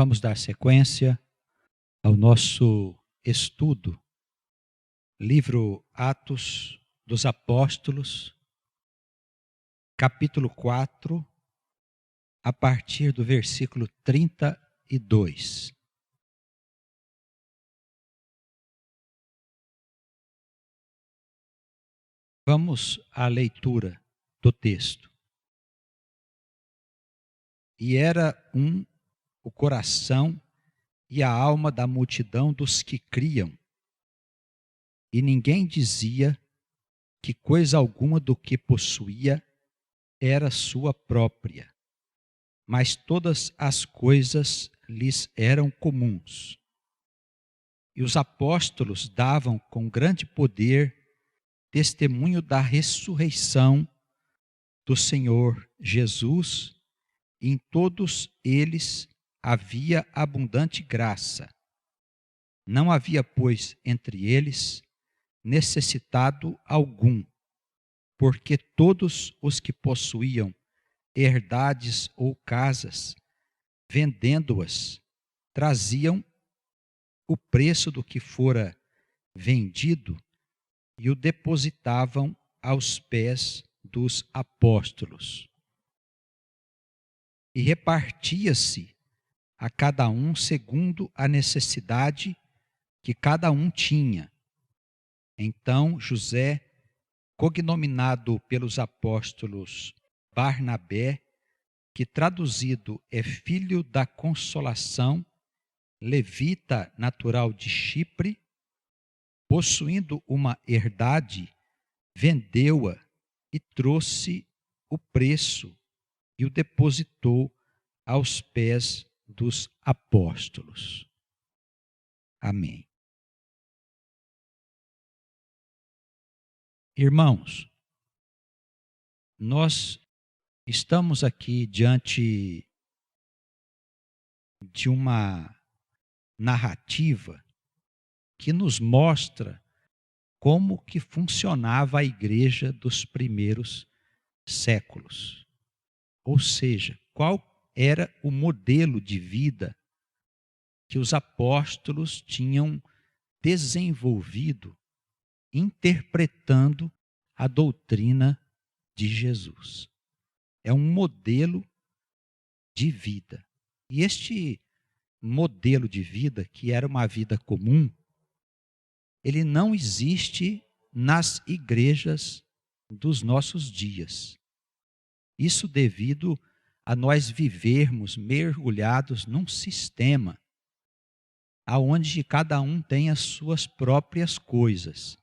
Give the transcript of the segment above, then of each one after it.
Vamos dar sequência ao nosso estudo, livro Atos dos Apóstolos, capítulo 4, a partir do versículo 32. Vamos à leitura do texto. E era o coração e a alma da multidão dos que criam, e ninguém dizia que coisa alguma do que possuía era sua própria, mas todas as coisas lhes eram comuns. E os apóstolos davam com grande poder testemunho da ressurreição do Senhor Jesus, e em todos eles havia abundante graça. Não havia, pois, entre eles necessitado algum, porque todos os que possuíam herdades ou casas, vendendo-as, traziam o preço do que fora vendido e o depositavam aos pés dos apóstolos. E repartia-se a cada um segundo a necessidade que cada um tinha. Então José, cognominado pelos apóstolos Barnabé, que traduzido é filho da consolação, levita natural de Chipre, possuindo uma herdade, vendeu-a e trouxe o preço e o depositou aos pés dos apóstolos. Amém. Irmãos, nós estamos aqui diante de uma narrativa que nos mostra como que funcionava a igreja dos primeiros séculos. Ou seja, qual era o modelo de vida que os apóstolos tinham desenvolvido, interpretando a doutrina de Jesus. É um modelo de vida. E este modelo de vida, que era uma vida comum, ele não existe nas igrejas dos nossos dias. Isso devido a nós vivermos mergulhados num sistema aonde cada um tem as suas próprias coisas.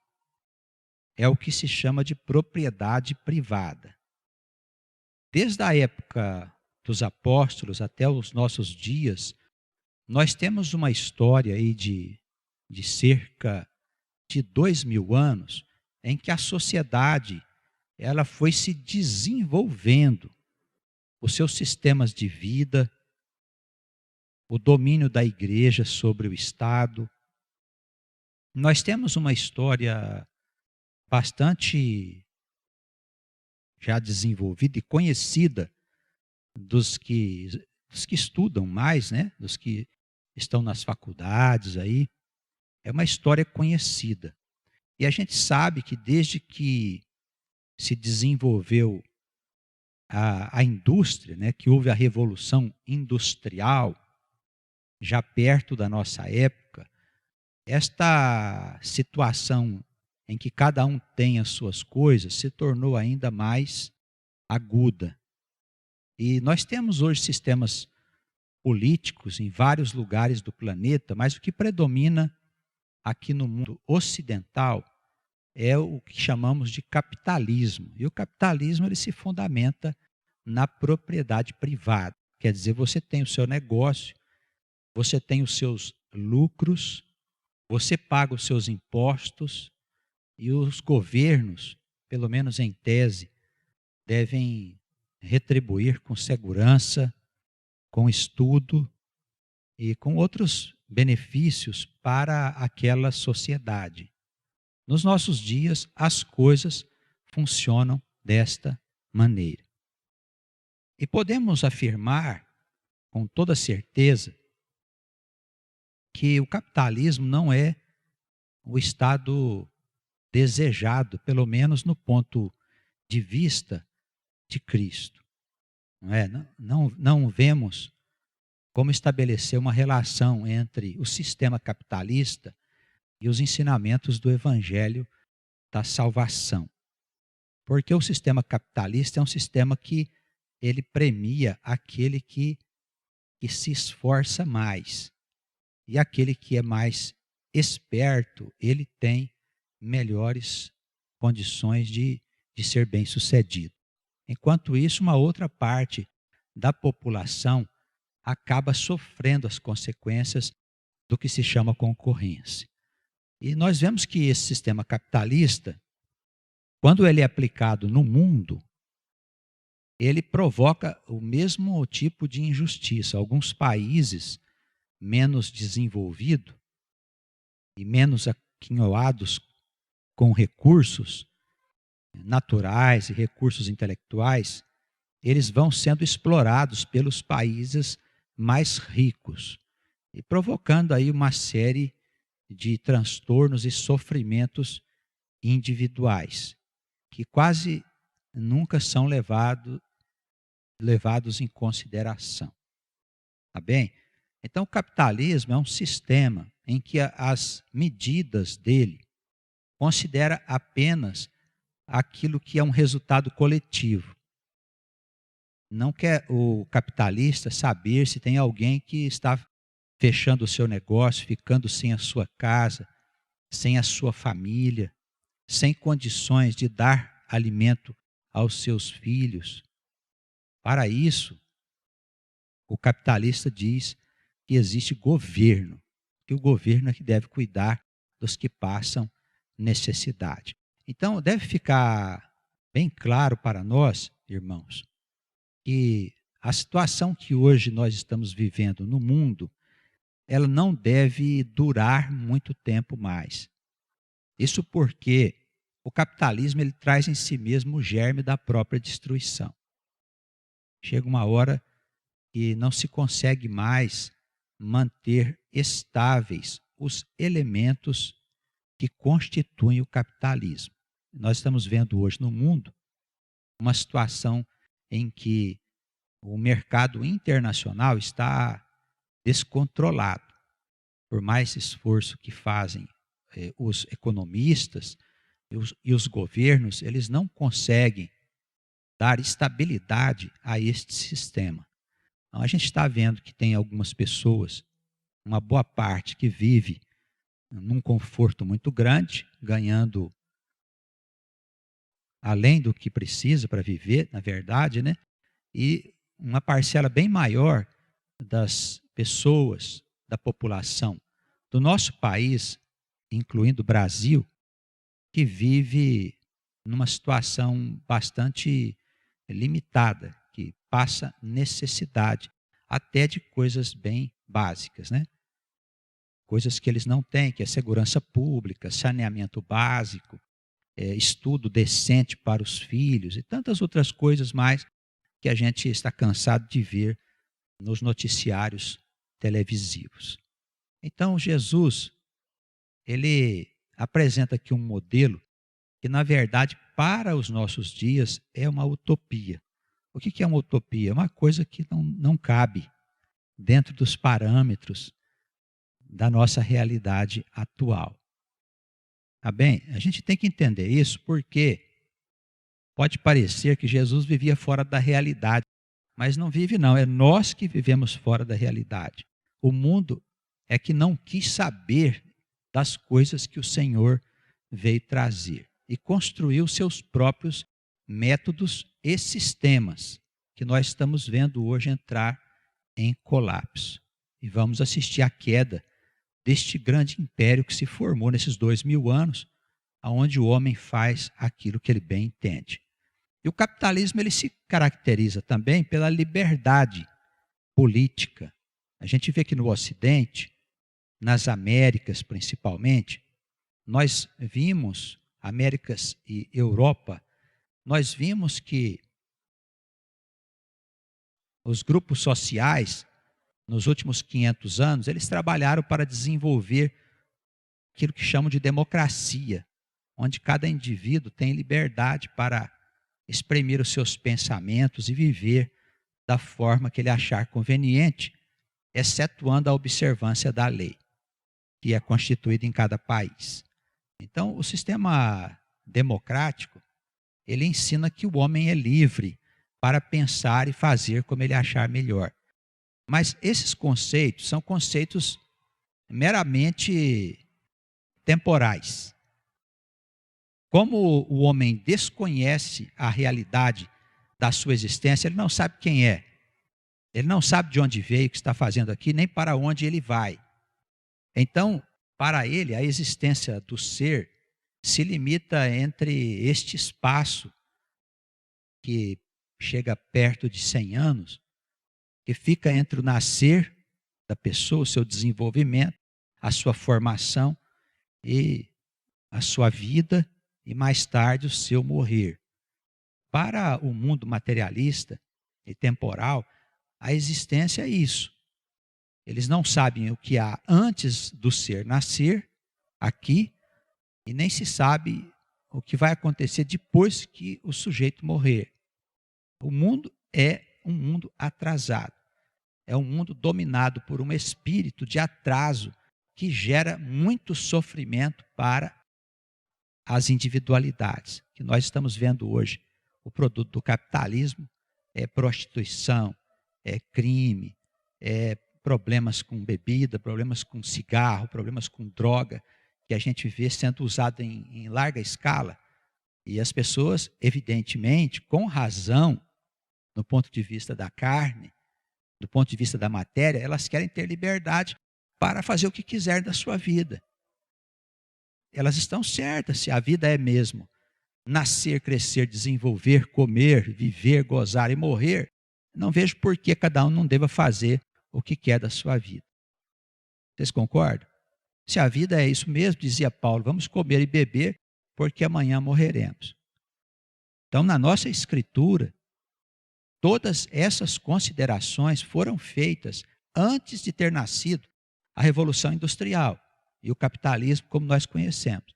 É o que se chama de propriedade privada. Desde a época dos apóstolos até os nossos dias, nós temos uma história aí de cerca de 2000 anos, em que a sociedade ela foi se desenvolvendo, os seus sistemas de vida, o domínio da igreja sobre o Estado. Nós temos uma história bastante já desenvolvida e conhecida dos que estudam mais, né? Dos que estão nas faculdades aí. É uma história conhecida. E a gente sabe que desde que se desenvolveu a indústria, né? Que houve a Revolução Industrial, já perto da nossa época, esta situação em que cada um tem as suas coisas se tornou ainda mais aguda. E nós temos hoje sistemas políticos em vários lugares do planeta, mas o que predomina aqui no mundo ocidental é o que chamamos de capitalismo. E o capitalismo ele se fundamenta na propriedade privada. Quer dizer, você tem o seu negócio, você tem os seus lucros, você paga os seus impostos e os governos, pelo menos em tese, devem retribuir com segurança, com estudo e com outros benefícios para aquela sociedade. Nos nossos dias, as coisas funcionam desta maneira. E podemos afirmar, com toda certeza, que o capitalismo não é o estado desejado, pelo menos no ponto de vista de Cristo. Não é? Não vemos como estabelecer uma relação entre o sistema capitalista e os ensinamentos do Evangelho da salvação. Porque o sistema capitalista é um sistema que ele premia aquele que se esforça mais. E aquele que é mais esperto, ele tem melhores condições de ser bem-sucedido. Enquanto isso, uma outra parte da população acaba sofrendo as consequências do que se chama concorrência. E nós vemos que esse sistema capitalista, quando ele é aplicado no mundo, ele provoca o mesmo tipo de injustiça. Alguns países menos desenvolvidos e menos aquinhoados com recursos naturais e recursos intelectuais, eles vão sendo explorados pelos países mais ricos e provocando aí uma série de transtornos e sofrimentos individuais que quase nunca são levados em consideração. Tá bem? Então, o capitalismo é um sistema em que as medidas dele considera apenas aquilo que é um resultado coletivo. Não quer o capitalista saber se tem alguém que está fechando o seu negócio, ficando sem a sua casa, sem a sua família, sem condições de dar alimento aos seus filhos. Para isso, o capitalista diz que existe governo, que o governo é que deve cuidar dos que passam necessidade. Então, deve ficar bem claro para nós, irmãos, que a situação que hoje nós estamos vivendo no mundo, ela não deve durar muito tempo mais. Isso porque o capitalismo ele traz em si mesmo o germe da própria destruição. Chega uma hora que não se consegue mais manter estáveis os elementos que constituem o capitalismo. Nós estamos vendo hoje no mundo uma situação em que o mercado internacional está descontrolado. Por mais esforço que fazem os economistas e os governos, eles não conseguem dar estabilidade a este sistema. Então, a gente está vendo que tem algumas pessoas, uma boa parte que vive num conforto muito grande, ganhando além do que precisa para viver, na verdade, né? E uma parcela bem maior das pessoas, da população do nosso país, incluindo o Brasil, que vive numa situação bastante limitada, que passa necessidade até de coisas bem básicas, né? Coisas que eles não têm, que é segurança pública, saneamento básico, estudo decente para os filhos e tantas outras coisas mais que a gente está cansado de ver nos noticiários televisivos. Então, Jesus, ele apresenta aqui um modelo que, na verdade, para os nossos dias, é uma utopia. O que é uma utopia? É uma coisa que não cabe dentro dos parâmetros da nossa realidade atual. Tá bem? A gente tem que entender isso porque pode parecer que Jesus vivia fora da realidade, mas não vive não, é nós que vivemos fora da realidade. O mundo é que não quis saber das coisas que o Senhor veio trazer e construiu seus próprios métodos e sistemas que nós estamos vendo hoje entrar em colapso. E vamos assistir à queda deste grande império que se formou nesses 2000 anos, onde o homem faz aquilo que ele bem entende. E o capitalismo ele se caracteriza também pela liberdade política. A gente vê que no Ocidente, nas Américas principalmente, nós vimos, Américas e Europa, nós vimos que os grupos sociais, nos últimos 500 anos, eles trabalharam para desenvolver aquilo que chamam de democracia, onde cada indivíduo tem liberdade para exprimir os seus pensamentos e viver da forma que ele achar conveniente, excetuando a observância da lei, que é constituída em cada país. Então, o sistema democrático, ele ensina que o homem é livre para pensar e fazer como ele achar melhor. Mas esses conceitos são conceitos meramente temporais. Como o homem desconhece a realidade da sua existência, ele não sabe quem é. Ele não sabe de onde veio, o que está fazendo aqui, nem para onde ele vai. Então, para ele, a existência do ser se limita entre este espaço que chega perto de 100 anos, que fica entre o nascer da pessoa, o seu desenvolvimento, a sua formação e a sua vida e mais tarde o seu morrer. Para o mundo materialista e temporal, a existência é isso. Eles não sabem o que há antes do ser nascer aqui e nem se sabe o que vai acontecer depois que o sujeito morrer. O mundo é um mundo atrasado. É um mundo dominado por um espírito de atraso que gera muito sofrimento para as individualidades, que nós estamos vendo hoje. O produto do capitalismo é prostituição, é crime, é problemas com bebida, problemas com cigarro, problemas com droga, que a gente vê sendo usado em larga escala. E as pessoas, evidentemente, com razão, do ponto de vista da carne, do ponto de vista da matéria, elas querem ter liberdade para fazer o que quiser da sua vida. Elas estão certas, se a vida é mesmo nascer, crescer, desenvolver, comer, viver, gozar e morrer, não vejo por que cada um não deva fazer o que quer da sua vida. Vocês concordam? Se a vida é isso mesmo, dizia Paulo, vamos comer e beber, porque amanhã morreremos. Então, na nossa escritura, todas essas considerações foram feitas antes de ter nascido a Revolução Industrial e o capitalismo como nós conhecemos.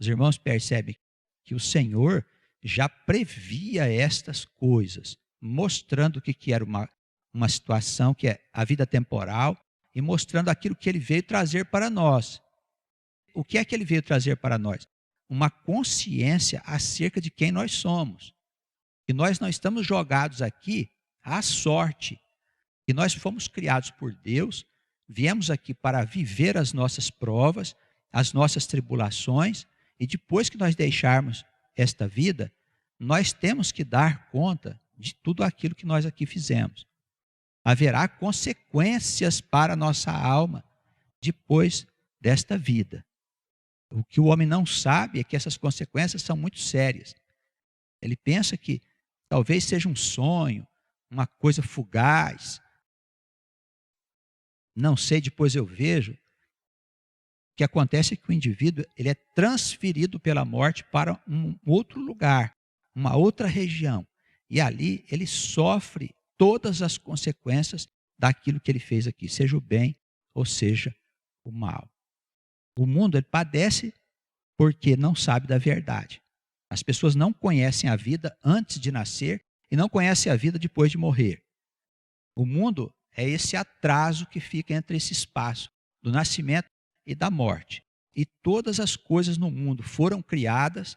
Os irmãos percebem que o Senhor já previa estas coisas, mostrando o que era uma situação que é a vida temporal e mostrando aquilo que ele veio trazer para nós. O que é que ele veio trazer para nós? Uma consciência acerca de quem nós somos. Que nós não estamos jogados aqui à sorte, que nós fomos criados por Deus, viemos aqui para viver as nossas provas, as nossas tribulações, e depois que nós deixarmos esta vida, nós temos que dar conta de tudo aquilo que nós aqui fizemos. Haverá consequências para a nossa alma depois desta vida. O que o homem não sabe é que essas consequências são muito sérias. Ele pensa que talvez seja um sonho, uma coisa fugaz. Não sei, depois eu vejo. O que acontece é que o indivíduo ele é transferido pela morte para um outro lugar, uma outra região. E ali ele sofre todas as consequências daquilo que ele fez aqui, seja o bem ou seja o mal. O mundo ele padece porque não sabe da verdade. As pessoas não conhecem a vida antes de nascer e não conhecem a vida depois de morrer. O mundo é esse atraso que fica entre esse espaço do nascimento e da morte. E todas as coisas no mundo foram criadas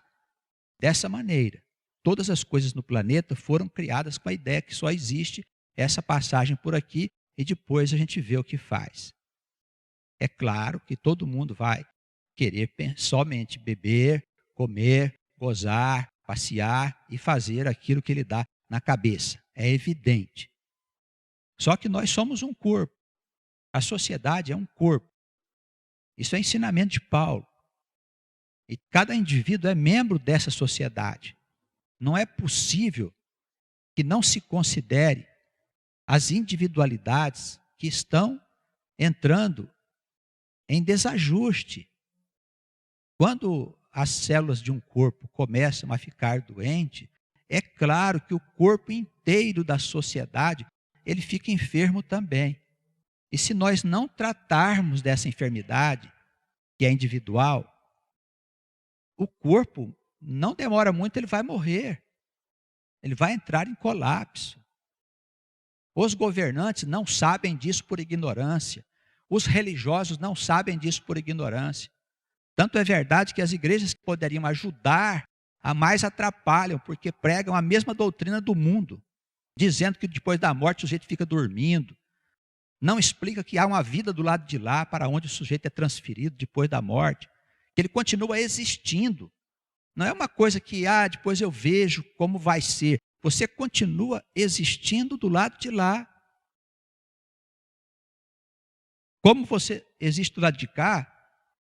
dessa maneira. Todas as coisas no planeta foram criadas com a ideia que só existe essa passagem por aqui e depois a gente vê o que faz. É claro que todo mundo vai querer somente beber, comer, gozar, passear e fazer aquilo que lhe dá na cabeça. É evidente. Só que nós somos um corpo. A sociedade é um corpo. Isso é ensinamento de Paulo. E cada indivíduo é membro dessa sociedade. Não é possível que não se considere as individualidades que estão entrando em desajuste. Quando as células de um corpo começam a ficar doentes, é claro que o corpo inteiro da sociedade ele fica enfermo também. E se nós não tratarmos dessa enfermidade, que é individual, o corpo não demora muito, ele vai morrer. Ele vai entrar em colapso. Os governantes não sabem disso por ignorância. Os religiosos não sabem disso por ignorância. Tanto é verdade que as igrejas que poderiam ajudar a mais atrapalham, porque pregam a mesma doutrina do mundo, dizendo que depois da morte o sujeito fica dormindo. Não explica que há uma vida do lado de lá, para onde o sujeito é transferido depois da morte, que ele continua existindo. Não é uma coisa que, depois eu vejo como vai ser. Você continua existindo do lado de lá. Como você existe do lado de cá,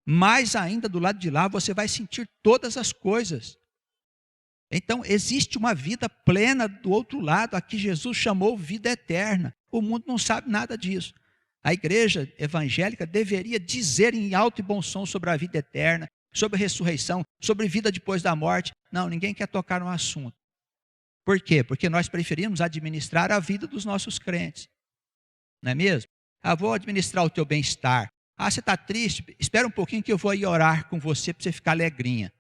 mais ainda do lado de lá você vai sentir todas as coisas. Então existe uma vida plena do outro lado, a que Jesus chamou vida eterna. O mundo não sabe nada disso. A igreja evangélica deveria dizer em alto e bom som sobre a vida eterna, sobre a ressurreição, sobre vida depois da morte. Não, ninguém quer tocar no assunto. Por quê? Porque nós preferimos administrar a vida dos nossos crentes. Não é mesmo? Vou administrar o teu bem-estar. Você está triste? Espera um pouquinho que eu vou ir orar com você para você ficar alegrinha.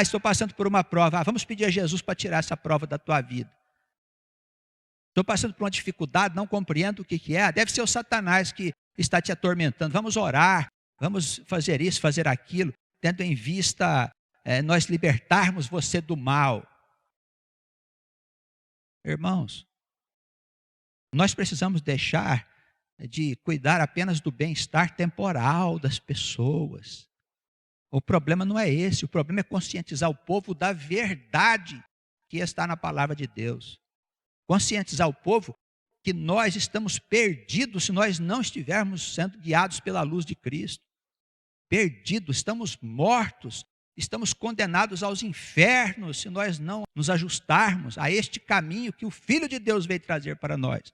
Estou passando por uma prova. Vamos pedir a Jesus para tirar essa prova da tua vida. Estou passando por uma dificuldade, não compreendo o que é. Deve ser o Satanás que está te atormentando. Vamos orar, vamos fazer isso, fazer aquilo, tendo em vista nós libertarmos você do mal. Irmãos, nós precisamos deixar de cuidar apenas do bem-estar temporal das pessoas. O problema não é esse, o problema é conscientizar o povo da verdade que está na palavra de Deus. Conscientizar o povo que nós estamos perdidos se nós não estivermos sendo guiados pela luz de Cristo. Perdidos, estamos mortos, estamos condenados aos infernos se nós não nos ajustarmos a este caminho que o Filho de Deus veio trazer para nós.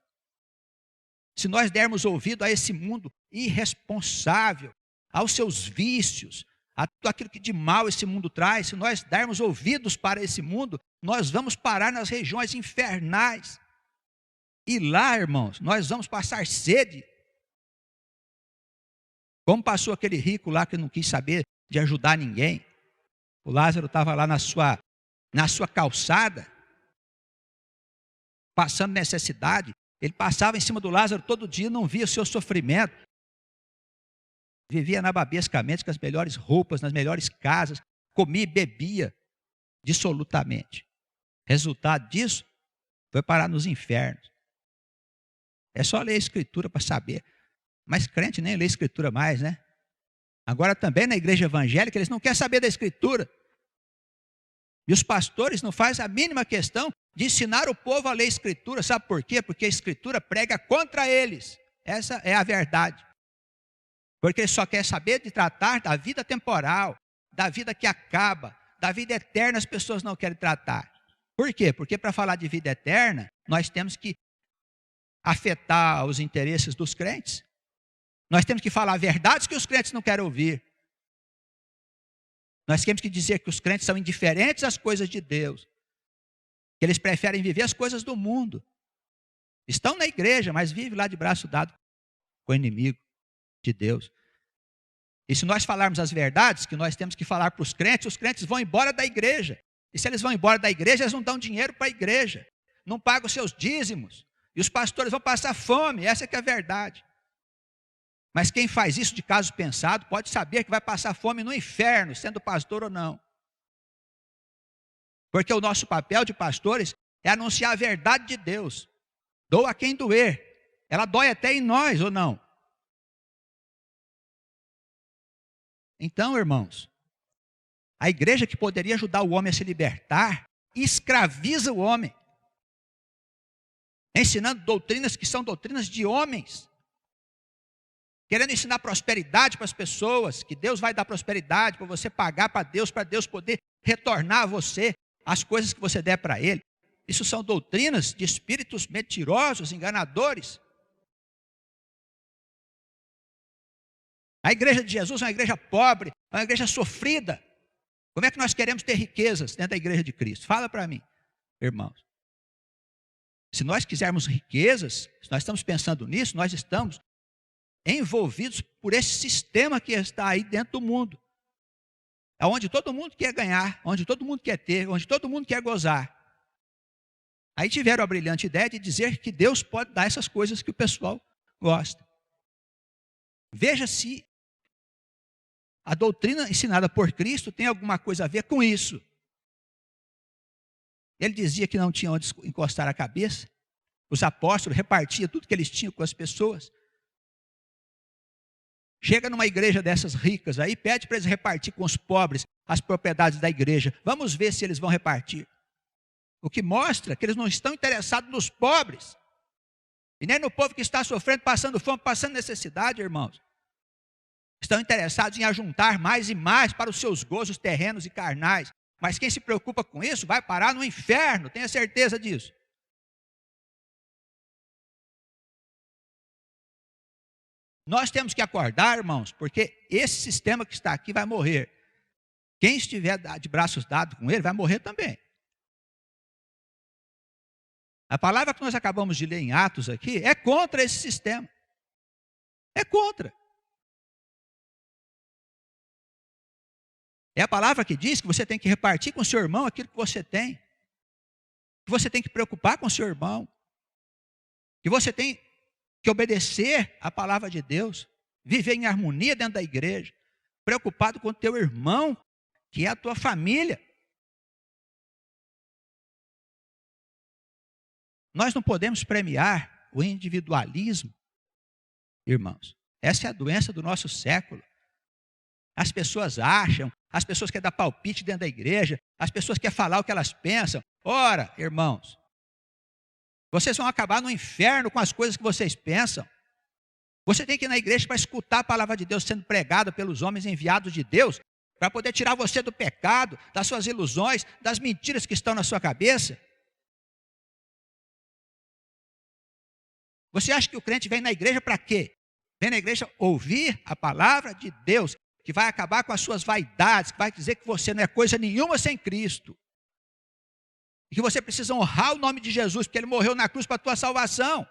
Se nós dermos ouvido a esse mundo irresponsável, aos seus vícios, a tudo aquilo que de mal esse mundo traz, se nós dermos ouvidos para esse mundo, nós vamos parar nas regiões infernais. E lá, irmãos, nós vamos passar sede. Como passou aquele rico lá que não quis saber de ajudar ninguém. O Lázaro estava lá na sua calçada, passando necessidade. Ele passava em cima do Lázaro todo dia, não via o seu sofrimento. Vivia nababescamente com as melhores roupas, nas melhores casas, comia e bebia dissolutamente. Resultado disso, foi parar nos infernos. É só ler a Escritura para saber. Mas crente nem lê a Escritura mais, né? Agora também na igreja evangélica, eles não querem saber da Escritura. E os pastores não fazem a mínima questão de ensinar o povo a ler a Escritura. Sabe por quê? Porque a Escritura prega contra eles. Essa é a verdade. Porque eles só querem saber de tratar da vida temporal, da vida que acaba, da vida eterna as pessoas não querem tratar. Por quê? Porque para falar de vida eterna, nós temos que afetar os interesses dos crentes. Nós temos que falar verdades que os crentes não querem ouvir. Nós temos que dizer que os crentes são indiferentes às coisas de Deus. Que eles preferem viver as coisas do mundo. Estão na igreja, mas vivem lá de braço dado com o inimigo de Deus. E se nós falarmos as verdades que nós temos que falar para os crentes vão embora da igreja. E se eles vão embora da igreja, eles não dão dinheiro para a igreja. Não pagam os seus dízimos. E os pastores vão passar fome. Essa que é a verdade. Mas quem faz isso de caso pensado pode saber que vai passar fome no inferno, sendo pastor ou não. Porque o nosso papel de pastores é anunciar a verdade de Deus. Doa a quem doer. Ela dói até em nós ou não? Então, irmãos, a igreja que poderia ajudar o homem a se libertar, escraviza o homem. Ensinando doutrinas que são doutrinas de homens. Querendo ensinar prosperidade para as pessoas, que Deus vai dar prosperidade para você pagar para Deus poder retornar a você as coisas que você der para Ele. Isso são doutrinas de espíritos mentirosos, enganadores. A igreja de Jesus é uma igreja pobre, é uma igreja sofrida. Como é que nós queremos ter riquezas dentro da igreja de Cristo? Fala para mim, irmãos. Se nós quisermos riquezas, se nós estamos pensando nisso, nós estamos envolvidos por esse sistema que está aí dentro do mundo. É onde todo mundo quer ganhar, onde todo mundo quer ter, onde todo mundo quer gozar. Aí tiveram a brilhante ideia de dizer que Deus pode dar essas coisas que o pessoal gosta. Veja se a doutrina ensinada por Cristo tem alguma coisa a ver com isso. Ele dizia que não tinha onde encostar a cabeça. Os apóstolos repartiam tudo que eles tinham com as pessoas. Chega numa igreja dessas ricas aí, pede para eles repartir com os pobres as propriedades da igreja. Vamos ver se eles vão repartir. O que mostra que eles não estão interessados nos pobres. E nem no povo que está sofrendo, passando fome, passando necessidade, irmãos. Estão interessados em ajuntar mais e mais para os seus gozos terrenos e carnais. Mas quem se preocupa com isso vai parar no inferno, tenha certeza disso. Nós temos que acordar, irmãos, porque esse sistema que está aqui vai morrer. Quem estiver de braços dados com ele vai morrer também. A palavra que nós acabamos de ler em Atos aqui é contra esse sistema. É contra. É a palavra que diz que você tem que repartir com o seu irmão aquilo que você tem. Que você tem que preocupar com o seu irmão. Que você tem que obedecer à palavra de Deus. Viver em harmonia dentro da igreja. Preocupado com o teu irmão, que é a tua família. Nós não podemos premiar o individualismo, irmãos. Essa é a doença do nosso século. As pessoas acham, as pessoas querem dar palpite dentro da igreja, as pessoas querem falar o que elas pensam. Ora, irmãos, vocês vão acabar no inferno com as coisas que vocês pensam. Você tem que ir na igreja para escutar a palavra de Deus sendo pregada pelos homens enviados de Deus, para poder tirar você do pecado, das suas ilusões, das mentiras que estão na sua cabeça. Você acha que o crente vem na igreja para quê? Vem na igreja ouvir a palavra de Deus, que vai acabar com as suas vaidades, que vai dizer que você não é coisa nenhuma sem Cristo. E que você precisa honrar o nome de Jesus, porque Ele morreu na cruz para a tua salvação.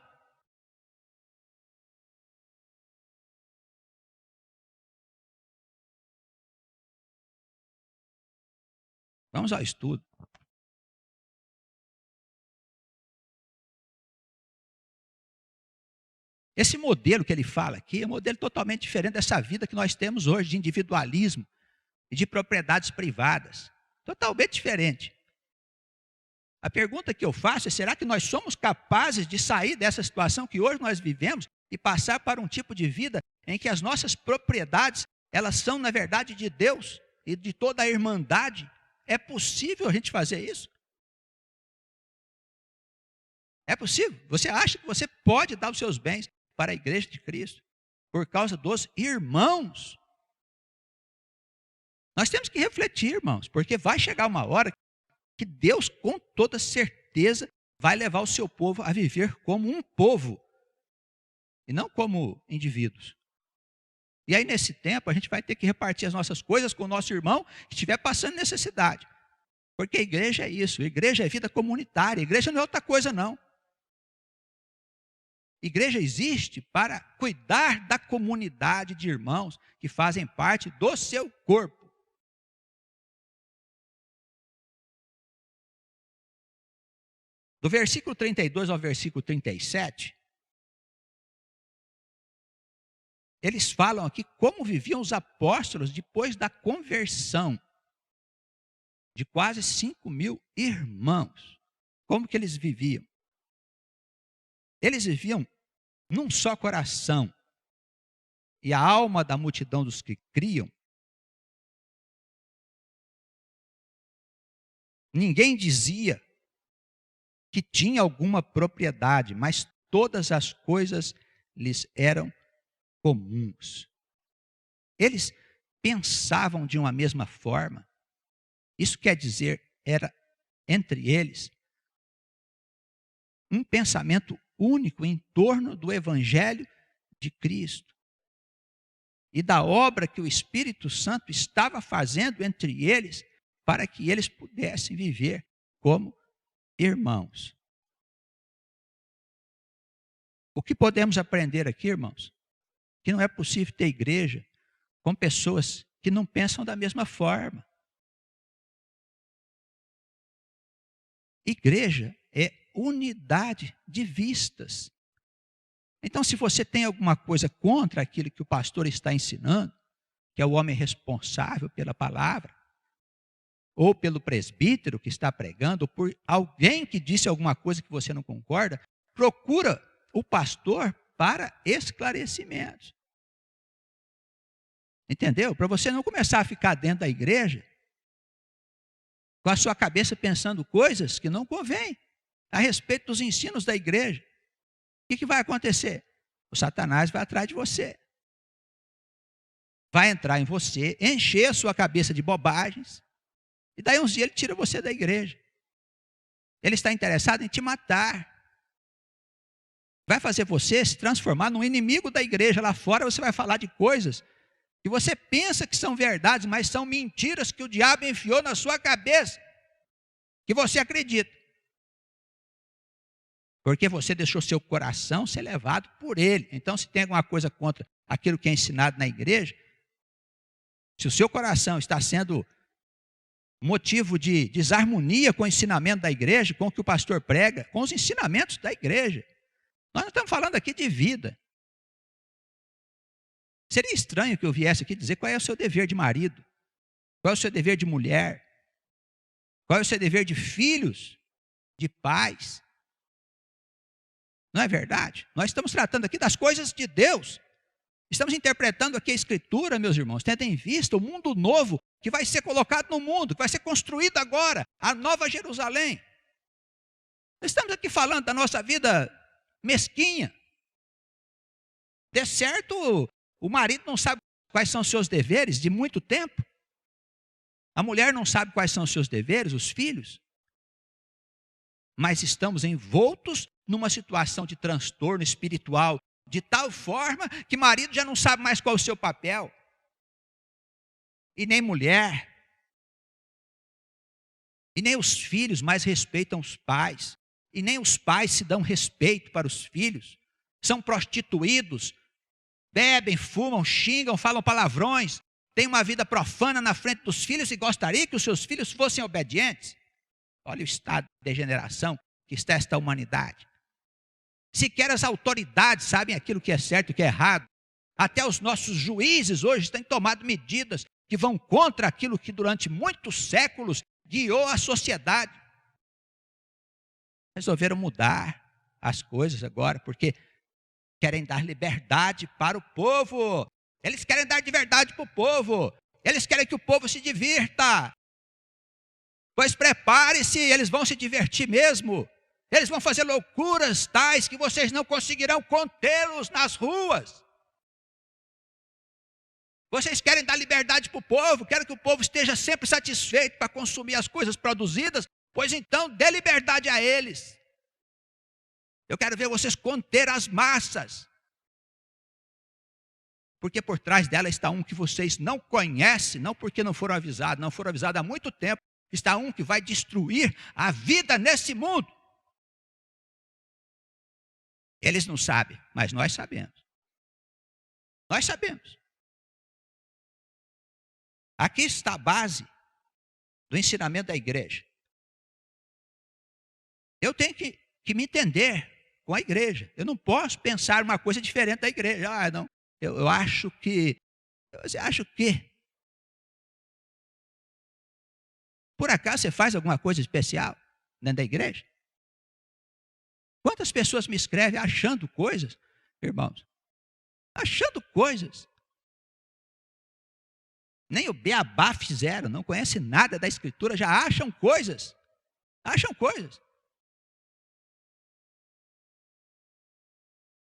Vamos ao estudo. Esse modelo que ele fala aqui é um modelo totalmente diferente dessa vida que nós temos hoje, de individualismo e de propriedades privadas. Totalmente diferente. A pergunta que eu faço é: será que nós somos capazes de sair dessa situação que hoje nós vivemos e passar para um tipo de vida em que as nossas propriedades, elas são na verdade de Deus e de toda a irmandade? É possível a gente fazer isso? É possível? Você acha que você pode dar os seus bens para a igreja de Cristo por causa dos irmãos? Nós temos que refletir, irmãos, porque vai chegar uma hora que Deus, com toda certeza, vai levar o seu povo a viver como um povo e não como indivíduos. E aí, nesse tempo, a gente vai ter que repartir as nossas coisas com o nosso irmão que estiver passando necessidade. Porque a igreja é isso, a igreja é vida comunitária, a igreja não é outra coisa, não. Igreja existe para cuidar da comunidade de irmãos que fazem parte do seu corpo. Do versículo 32 ao versículo 37, eles falam aqui como viviam os apóstolos depois da conversão de quase 5.000 irmãos. Como que eles viviam? Eles viviam num só coração. E a alma da multidão dos que criam, ninguém dizia que tinha alguma propriedade, mas todas as coisas lhes eram comuns. Eles pensavam de uma mesma forma. Isso quer dizer, era entre eles um pensamento único em torno do Evangelho de Cristo e da obra que o Espírito Santo estava fazendo entre eles para que eles pudessem viver como irmãos. O que podemos aprender aqui, irmãos? Que não é possível ter igreja com pessoas que não pensam da mesma forma. Igreja é unidade de vistas. Então, se você tem alguma coisa contra aquilo que o pastor está ensinando, que é o homem responsável pela palavra, ou pelo presbítero que está pregando, ou por alguém que disse alguma coisa que você não concorda, procura o pastor para esclarecimentos. Entendeu? Para você não começar a ficar dentro da igreja com a sua cabeça pensando coisas que não convêm a respeito dos ensinos da igreja. O que vai acontecer? O Satanás vai atrás de você. Vai entrar em você, encher a sua cabeça de bobagens, e daí uns dias ele tira você da igreja. Ele está interessado em te matar. Vai fazer você se transformar num inimigo da igreja. Lá fora você vai falar de coisas que você pensa que são verdades, mas são mentiras que o diabo enfiou na sua cabeça, que você acredita. Porque você deixou seu coração ser levado por ele. Então, se tem alguma coisa contra aquilo que é ensinado na igreja, se o seu coração está sendo motivo de desarmonia com o ensinamento da igreja, com o que o pastor prega, com os ensinamentos da igreja, nós não estamos falando aqui de vida. Seria estranho que eu viesse aqui dizer qual é o seu dever de marido, qual é o seu dever de mulher, qual é o seu dever de filhos, de pais. Não é verdade? Nós estamos tratando aqui das coisas de Deus. Estamos interpretando aqui a Escritura, meus irmãos, tendo em vista o mundo novo que vai ser colocado no mundo, que vai ser construído agora, a Nova Jerusalém. Nós estamos aqui falando da nossa vida mesquinha. De certo, o marido não sabe quais são os seus deveres de muito tempo. A mulher não sabe quais são os seus deveres, os filhos. Mas estamos envoltos numa situação de transtorno espiritual, de tal forma que marido já não sabe mais qual é o seu papel. E nem mulher. E nem os filhos mais respeitam os pais. E nem os pais se dão respeito para os filhos. São prostituídos, bebem, fumam, xingam, falam palavrões, têm uma vida profana na frente dos filhos e gostaria que os seus filhos fossem obedientes. Olha o estado de degeneração que está esta humanidade. Sequer as autoridades sabem aquilo que é certo e que é errado. Até os nossos juízes hoje têm tomado medidas que vão contra aquilo que durante muitos séculos guiou a sociedade. Resolveram mudar as coisas agora, porque querem dar liberdade para o povo. Eles querem dar liberdade para o povo. Eles querem que o povo se divirta. Pois prepare-se, eles vão se divertir mesmo. Eles vão fazer loucuras tais que vocês não conseguirão contê-los nas ruas. Vocês querem dar liberdade para o povo, querem que o povo esteja sempre satisfeito para consumir as coisas produzidas, pois então dê liberdade a eles. Eu quero ver vocês conter as massas. Porque por trás dela está um que vocês não conhecem, não porque não foram avisados há muito tempo. Está um que vai destruir a vida nesse mundo. Eles não sabem, mas nós sabemos. Nós sabemos. Aqui está a base do ensinamento da igreja. Eu tenho que me entender com a igreja. Eu não posso pensar uma coisa diferente da igreja. Não. Eu acho que... Você acha o quê? Por acaso você faz alguma coisa especial dentro da igreja? Quantas pessoas me escrevem achando coisas, irmãos? Achando coisas. Nem o beabá fizeram, não conhecem nada da Escritura, já acham coisas. Acham coisas.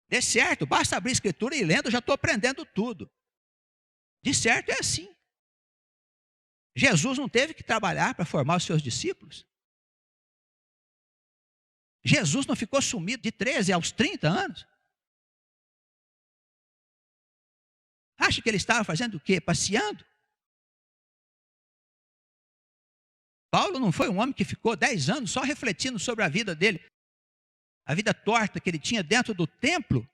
De certo, basta abrir a Escritura e lendo, eu já estou aprendendo tudo. De certo é assim. Jesus não teve que trabalhar para formar os seus discípulos. Jesus não ficou sumido de 13 aos 30 anos. Acha que ele estava fazendo o quê? Passeando? Paulo não foi um homem que ficou 10 anos só refletindo sobre a vida dele. a vida torta que ele tinha dentro do templo,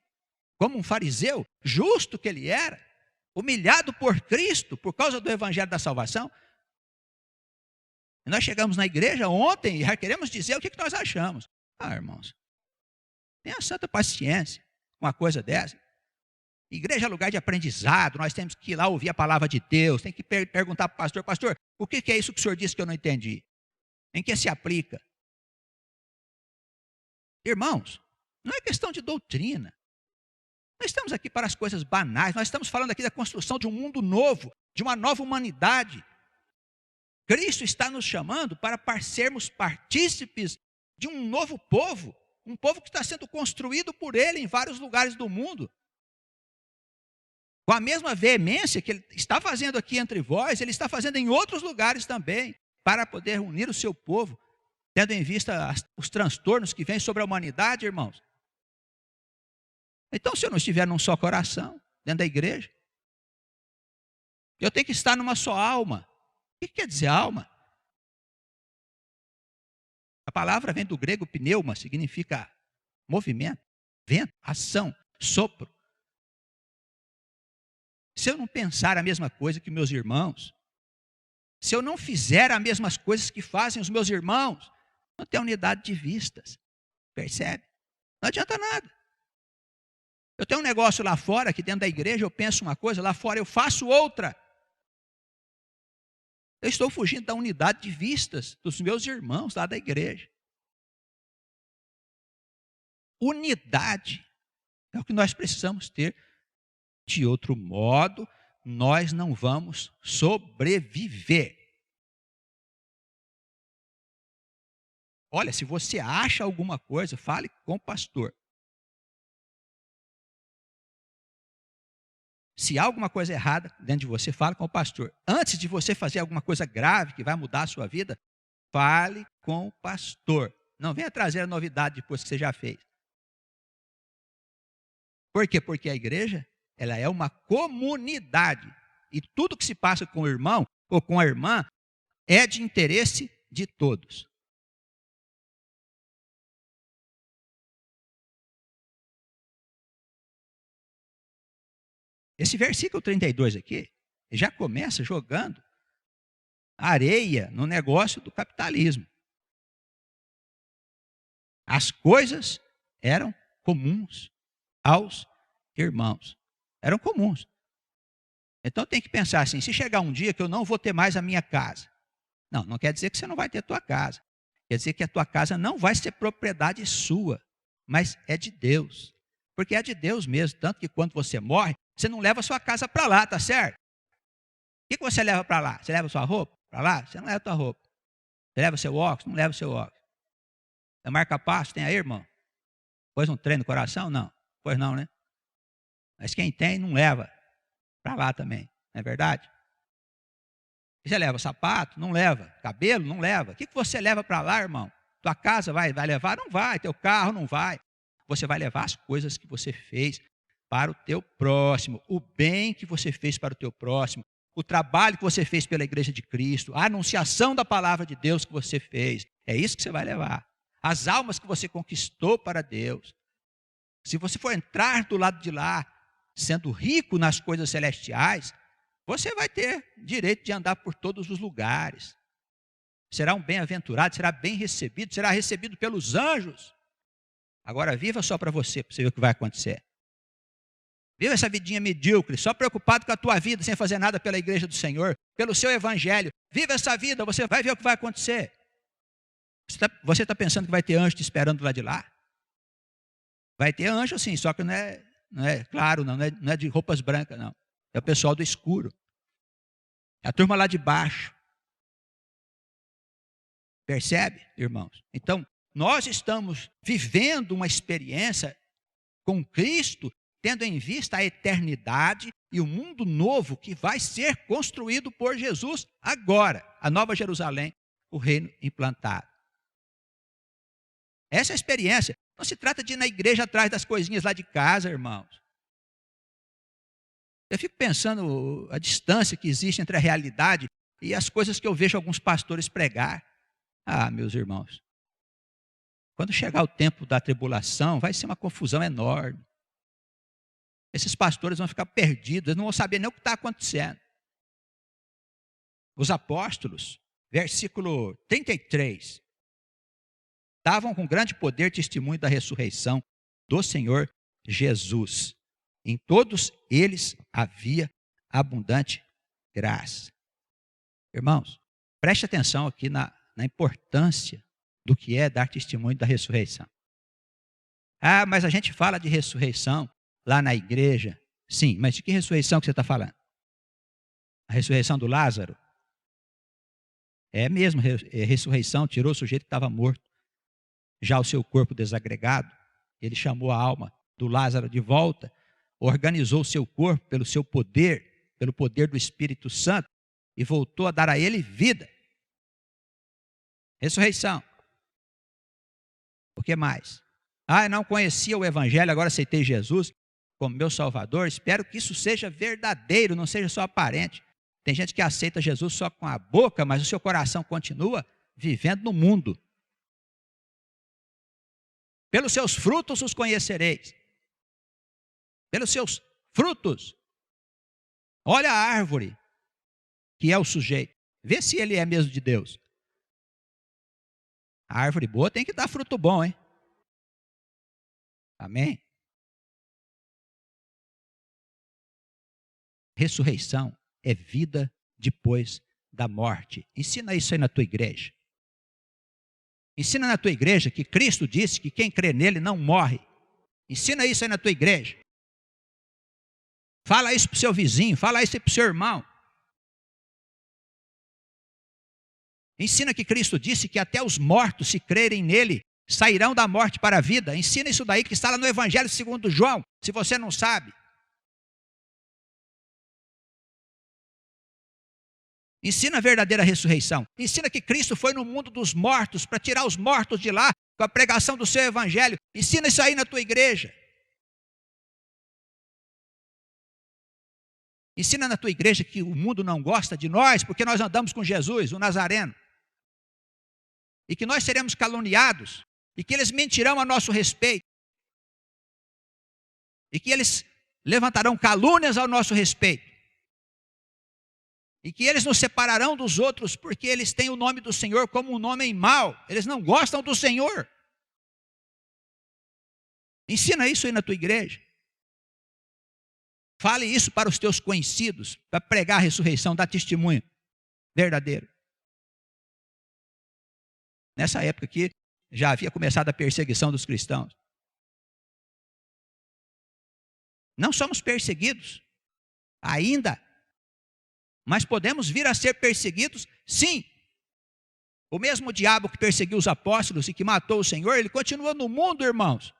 como um fariseu, justo que ele era, humilhado por Cristo, por causa do evangelho da salvação. E nós chegamos na igreja ontem e já queremos dizer o que nós achamos. Irmãos, tenha santa paciência com uma coisa dessa. Igreja é lugar de aprendizado, nós temos que ir lá ouvir a palavra de Deus, tem que perguntar para o pastor, pastor, o que é isso que o senhor disse que eu não entendi? Em que se aplica? Irmãos, não é questão de doutrina. Nós estamos aqui para as coisas banais, nós estamos falando aqui da construção de um mundo novo, de uma nova humanidade. Cristo está nos chamando para sermos partícipes de um novo povo, um povo que está sendo construído por Ele em vários lugares do mundo. Com a mesma veemência que Ele está fazendo aqui entre vós, Ele está fazendo em outros lugares também, para poder unir o seu povo, tendo em vista os transtornos que vêm sobre a humanidade, irmãos. Então, se eu não estiver num só coração, dentro da igreja, eu tenho que estar numa só alma. O que quer dizer alma? A palavra vem do grego pneuma, significa movimento, vento, ação, sopro. Se eu não pensar a mesma coisa que meus irmãos, se eu não fizer as mesmas coisas que fazem os meus irmãos, não tem unidade de vistas, percebe? Não adianta nada. Eu tenho um negócio lá fora, aqui dentro da igreja eu penso uma coisa, lá fora eu faço outra. Eu estou fugindo da unidade de vistas dos meus irmãos lá da igreja. Unidade é o que nós precisamos ter. De outro modo, nós não vamos sobreviver. Olha, se você acha alguma coisa, fale com o pastor. Se há alguma coisa errada dentro de você, fale com o pastor. Antes de você fazer alguma coisa grave que vai mudar a sua vida, fale com o pastor. Não venha trazer a novidade depois que você já fez. Por quê? Porque a igreja, ela é uma comunidade. E tudo que se passa com o irmão ou com a irmã é de interesse de todos. Esse versículo 32 aqui, já começa jogando areia no negócio do capitalismo. As coisas eram comuns aos irmãos. Eram comuns. Então tem que pensar assim, se chegar um dia que eu não vou ter mais a minha casa. Não quer dizer que você não vai ter a tua casa. Quer dizer que a tua casa não vai ser propriedade sua, mas é de Deus. Porque é de Deus mesmo, tanto que quando você morre, você não leva a sua casa para lá, tá certo? O que você leva para lá? Você leva a sua roupa para lá? Você não leva a tua roupa. Você leva o seu óculos? Não leva o seu óculos. A marca-passo tem aí, irmão? Pôs um trem no coração? Não. Pois não, né? Mas quem tem, não leva para lá também. Não é verdade? E você leva sapato? Não leva. Cabelo? Não leva. O que você leva para lá, irmão? Tua casa vai levar? Não vai. Teu carro não vai. Você vai levar as coisas que você fez para o teu próximo, o bem que você fez para o teu próximo, o trabalho que você fez pela igreja de Cristo, a anunciação da palavra de Deus que você fez. É isso que você vai levar. As almas que você conquistou para Deus. Se você for entrar do lado de lá, sendo rico nas coisas celestiais, você vai ter direito de andar por todos os lugares. Será um bem-aventurado, será bem recebido, será recebido pelos anjos. Agora viva só para você ver o que vai acontecer. Viva essa vidinha medíocre, só preocupado com a tua vida, sem fazer nada pela igreja do Senhor, pelo seu evangelho. Viva essa vida, você vai ver o que vai acontecer. Você está pensando que vai ter anjo te esperando lá de lá? Vai ter anjo sim, só que não é claro, não é de roupas brancas, não. É o pessoal do escuro. É a turma lá de baixo. Percebe, irmãos? Então, nós estamos vivendo uma experiência com Cristo, tendo em vista a eternidade e o mundo novo que vai ser construído por Jesus agora, a Nova Jerusalém, o reino implantado. Essa é a experiência. Não se trata de ir na igreja atrás das coisinhas lá de casa, irmãos. Eu fico pensando a distância que existe entre a realidade e as coisas que eu vejo alguns pastores pregar. Meus irmãos, Quando chegar o tempo da tribulação, vai ser uma confusão enorme. Esses pastores vão ficar perdidos, eles não vão saber nem o que está acontecendo. Os apóstolos, versículo 33, davam com grande poder testemunho da ressurreição do Senhor Jesus. Em todos eles havia abundante graça. Irmãos, preste atenção aqui na importância do que é dar testemunho da ressurreição. Ah, mas a gente fala de ressurreição lá na igreja. Sim, mas de que ressurreição que você está falando? A ressurreição do Lázaro? É mesmo, ressurreição, tirou o sujeito que estava morto. Já o seu corpo desagregado, ele chamou a alma do Lázaro de volta, organizou o seu corpo pelo seu poder, pelo poder do Espírito Santo, e voltou a dar a ele vida. Ressurreição. O que mais? Ah, eu não conhecia o Evangelho, agora aceitei Jesus como meu Salvador. Espero que isso seja verdadeiro, não seja só aparente. Tem gente que aceita Jesus só com a boca, mas o seu coração continua vivendo no mundo. Pelos seus frutos os conhecereis. Pelos seus frutos. Olha a árvore, que é o sujeito. Vê se ele é mesmo de Deus. A árvore boa tem que dar fruto bom, hein? Amém? Ressurreição é vida depois da morte. Ensina isso aí na tua igreja. Ensina na tua igreja que Cristo disse que quem crê nele não morre. Ensina isso aí na tua igreja. Fala isso para o seu vizinho, fala isso para o seu irmão. Ensina que Cristo disse que até os mortos, se crerem nele, sairão da morte para a vida. Ensina isso daí que está lá no Evangelho segundo João, se você não sabe. Ensina a verdadeira ressurreição. Ensina que Cristo foi no mundo dos mortos para tirar os mortos de lá com a pregação do seu Evangelho. Ensina isso aí na tua igreja. Ensina na tua igreja que o mundo não gosta de nós porque nós andamos com Jesus, o Nazareno. E que nós seremos caluniados. E que eles mentirão a nosso respeito. E que eles levantarão calúnias ao nosso respeito. E que eles nos separarão dos outros porque eles têm o nome do Senhor como um nome mau. Eles não gostam do Senhor. Ensina isso aí na tua igreja. Fale isso para os teus conhecidos, para pregar a ressurreição, dar testemunho verdadeiro. Nessa época aqui, já havia começado a perseguição dos cristãos. Não somos perseguidos ainda, mas podemos vir a ser perseguidos, sim. O mesmo diabo que perseguiu os apóstolos e que matou o Senhor, ele continua no mundo, irmãos.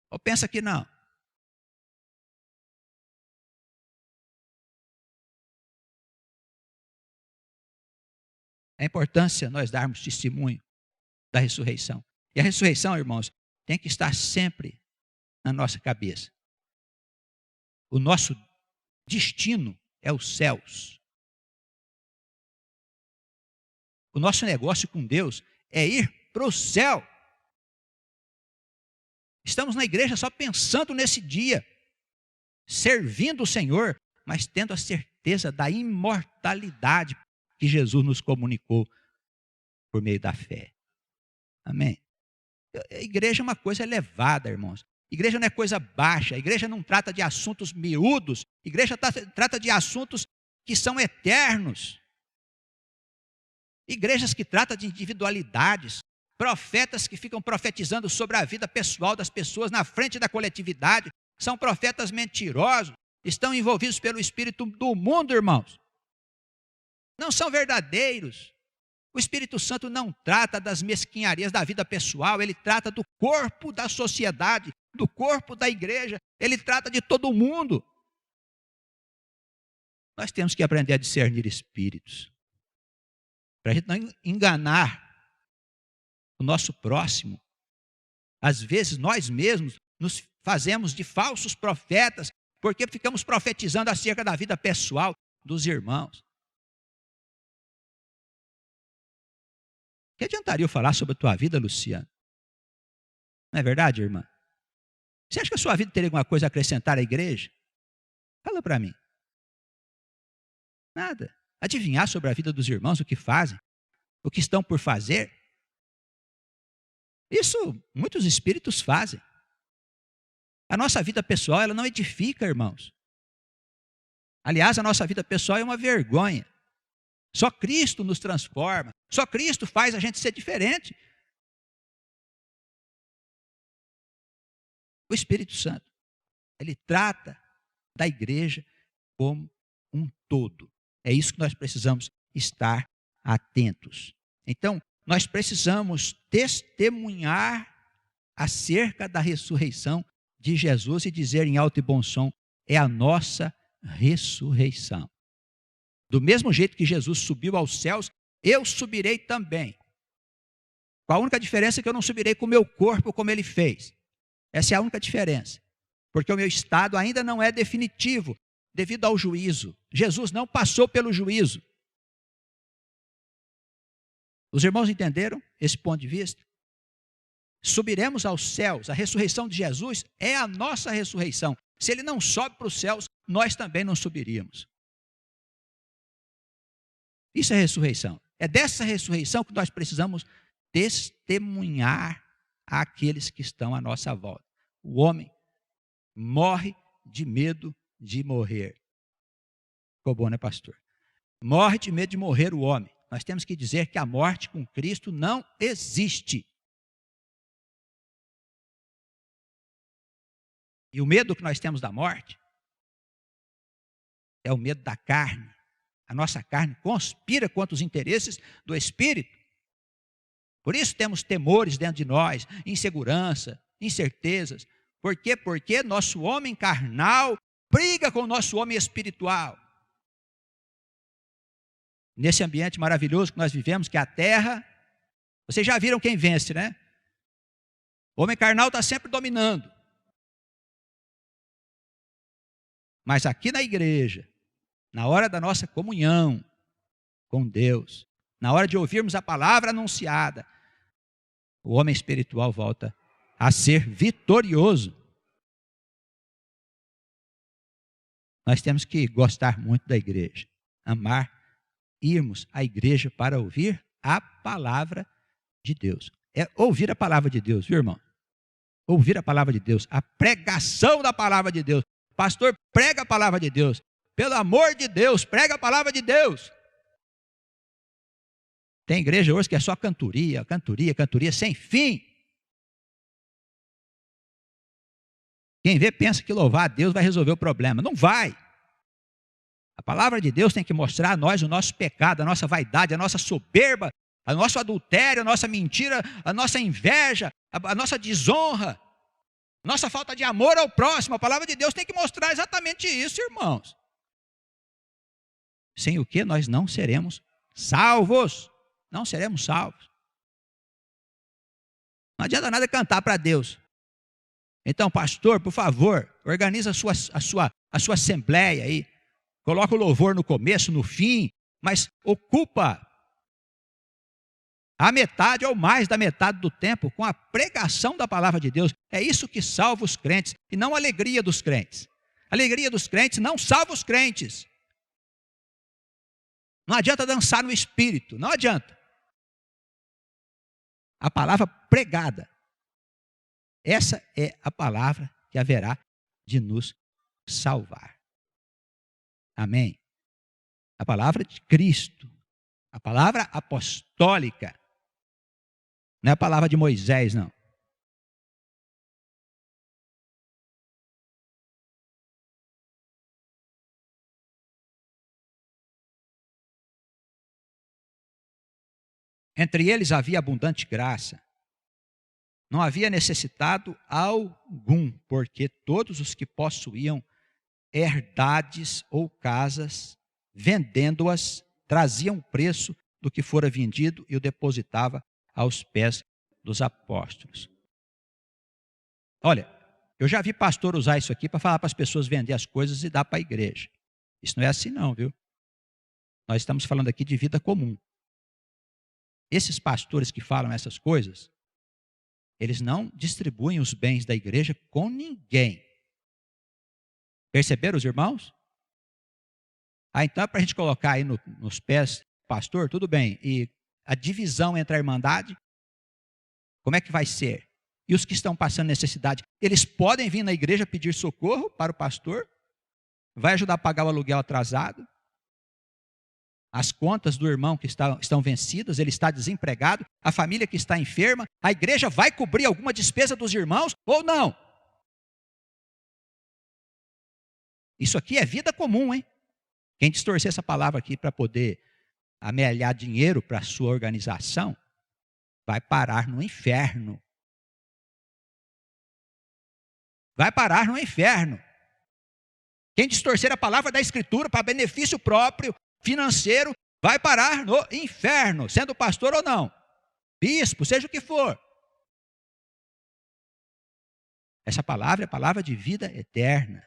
Ou pensa que não? A importância nós darmos testemunho da ressurreição. E a ressurreição, irmãos, tem que estar sempre na nossa cabeça. O nosso destino é os céus. O nosso negócio com Deus é ir para o céu. Estamos na igreja só pensando nesse dia, servindo o Senhor, mas tendo a certeza da imortalidade que Jesus nos comunicou por meio da fé. Amém? A igreja é uma coisa elevada, irmãos. A igreja não é coisa baixa. A igreja não trata de assuntos miúdos. A igreja trata de assuntos que são eternos. Igrejas que tratam de individualidades. Profetas que ficam profetizando sobre a vida pessoal das pessoas na frente da coletividade. São profetas mentirosos. Estão envolvidos pelo espírito do mundo, irmãos. Não são verdadeiros. O Espírito Santo não trata das mesquinharias da vida pessoal, ele trata do corpo da sociedade, do corpo da igreja, ele trata de todo mundo. Nós temos que aprender a discernir espíritos, para a gente não enganar o nosso próximo. Às vezes nós mesmos nos fazemos de falsos profetas, porque ficamos profetizando acerca da vida pessoal dos irmãos. Que adiantaria eu falar sobre a tua vida, Luciano? Não é verdade, irmã? Você acha que a sua vida teria alguma coisa a acrescentar à igreja? Fala para mim. Nada. Adivinhar sobre a vida dos irmãos, o que fazem, o que estão por fazer. Isso muitos espíritos fazem. A nossa vida pessoal, ela não edifica, irmãos. Aliás, a nossa vida pessoal é uma vergonha. Só Cristo nos transforma. Só Cristo faz a gente ser diferente. O Espírito Santo, ele trata da igreja como um todo. É isso que nós precisamos estar atentos. Então, nós precisamos testemunhar acerca da ressurreição de Jesus e dizer em alto e bom som, é a nossa ressurreição. Do mesmo jeito que Jesus subiu aos céus, eu subirei também. Com a única diferença é que eu não subirei com o meu corpo como ele fez. Essa é a única diferença. Porque o meu estado ainda não é definitivo, devido ao juízo. Jesus não passou pelo juízo. Os irmãos entenderam esse ponto de vista? Subiremos aos céus. A ressurreição de Jesus é a nossa ressurreição. Se ele não sobe para os céus, nós também não subiríamos. Isso é ressurreição. É dessa ressurreição que nós precisamos testemunhar àqueles que estão à nossa volta. O homem morre de medo de morrer. Ficou bom, né, pastor? Morre de medo de morrer o homem. Nós temos que dizer que a morte com Cristo não existe. E o medo que nós temos da morte é o medo da carne. A nossa carne conspira contra os interesses do Espírito. Por isso temos temores dentro de nós, insegurança, incertezas. Por quê? Porque nosso homem carnal briga com o nosso homem espiritual. Nesse ambiente maravilhoso que nós vivemos, que é a terra, vocês já viram quem vence, né? O homem carnal está sempre dominando. Mas aqui na igreja, na hora da nossa comunhão com Deus, na hora de ouvirmos a palavra anunciada, o homem espiritual volta a ser vitorioso. Nós temos que gostar muito da igreja, amar, irmos à igreja para ouvir a palavra de Deus. É ouvir a palavra de Deus, viu, irmão? Ouvir a palavra de Deus, a pregação da palavra de Deus. Pastor, prega a palavra de Deus. Pelo amor de Deus, prega a palavra de Deus. Tem igreja hoje que é só cantoria, cantoria, cantoria, sem fim. Quem vê pensa que louvar a Deus vai resolver o problema. Não vai. A palavra de Deus tem que mostrar a nós o nosso pecado, a nossa vaidade, a nossa soberba, o nosso adultério, a nossa mentira, a nossa inveja, a nossa desonra, a nossa falta de amor ao próximo. A palavra de Deus tem que mostrar exatamente isso, irmãos. Sem o que nós não seremos salvos. Não seremos salvos. Não adianta nada cantar para Deus. Então, pastor, por favor, organiza a sua assembleia aí. Coloca o louvor no começo, no fim, mas ocupa a metade ou mais da metade do tempo com a pregação da palavra de Deus. É isso que salva os crentes, e não a alegria dos crentes. A alegria dos crentes não salva os crentes. Não adianta dançar no espírito, não adianta. A palavra pregada, essa é a palavra que haverá de nos salvar. Amém? A palavra de Cristo, a palavra apostólica, não é a palavra de Moisés, não. Entre eles havia abundante graça. Não havia necessitado algum, porque todos os que possuíam herdades ou casas, vendendo-as, traziam o preço do que fora vendido e o depositava aos pés dos apóstolos. Olha, eu já vi pastor usar isso aqui para falar para as pessoas vender as coisas e dar para a igreja. Isso não é assim não, viu? Nós estamos falando aqui de vida comum. esses pastores que falam essas coisas, eles não distribuem os bens da igreja com ninguém. Perceberam, os irmãos? Então, para a gente colocar aí nos pés do pastor, tudo bem. E a divisão entre a irmandade, como é que vai ser? E os que estão passando necessidade, eles podem vir na igreja pedir socorro para o pastor? Vai ajudar a pagar o aluguel atrasado? As contas do irmão que estão vencidas, ele está desempregado, a família que está enferma, a igreja vai cobrir alguma despesa dos irmãos ou não? Isso aqui é vida comum, hein? Quem distorcer essa palavra aqui para poder amealhar dinheiro para a sua organização, vai parar no inferno. Vai parar no inferno. Quem distorcer a palavra da Escritura para benefício próprio, financeiro, vai parar no inferno, sendo pastor ou não, bispo, seja o que for. Essa palavra é palavra de vida eterna.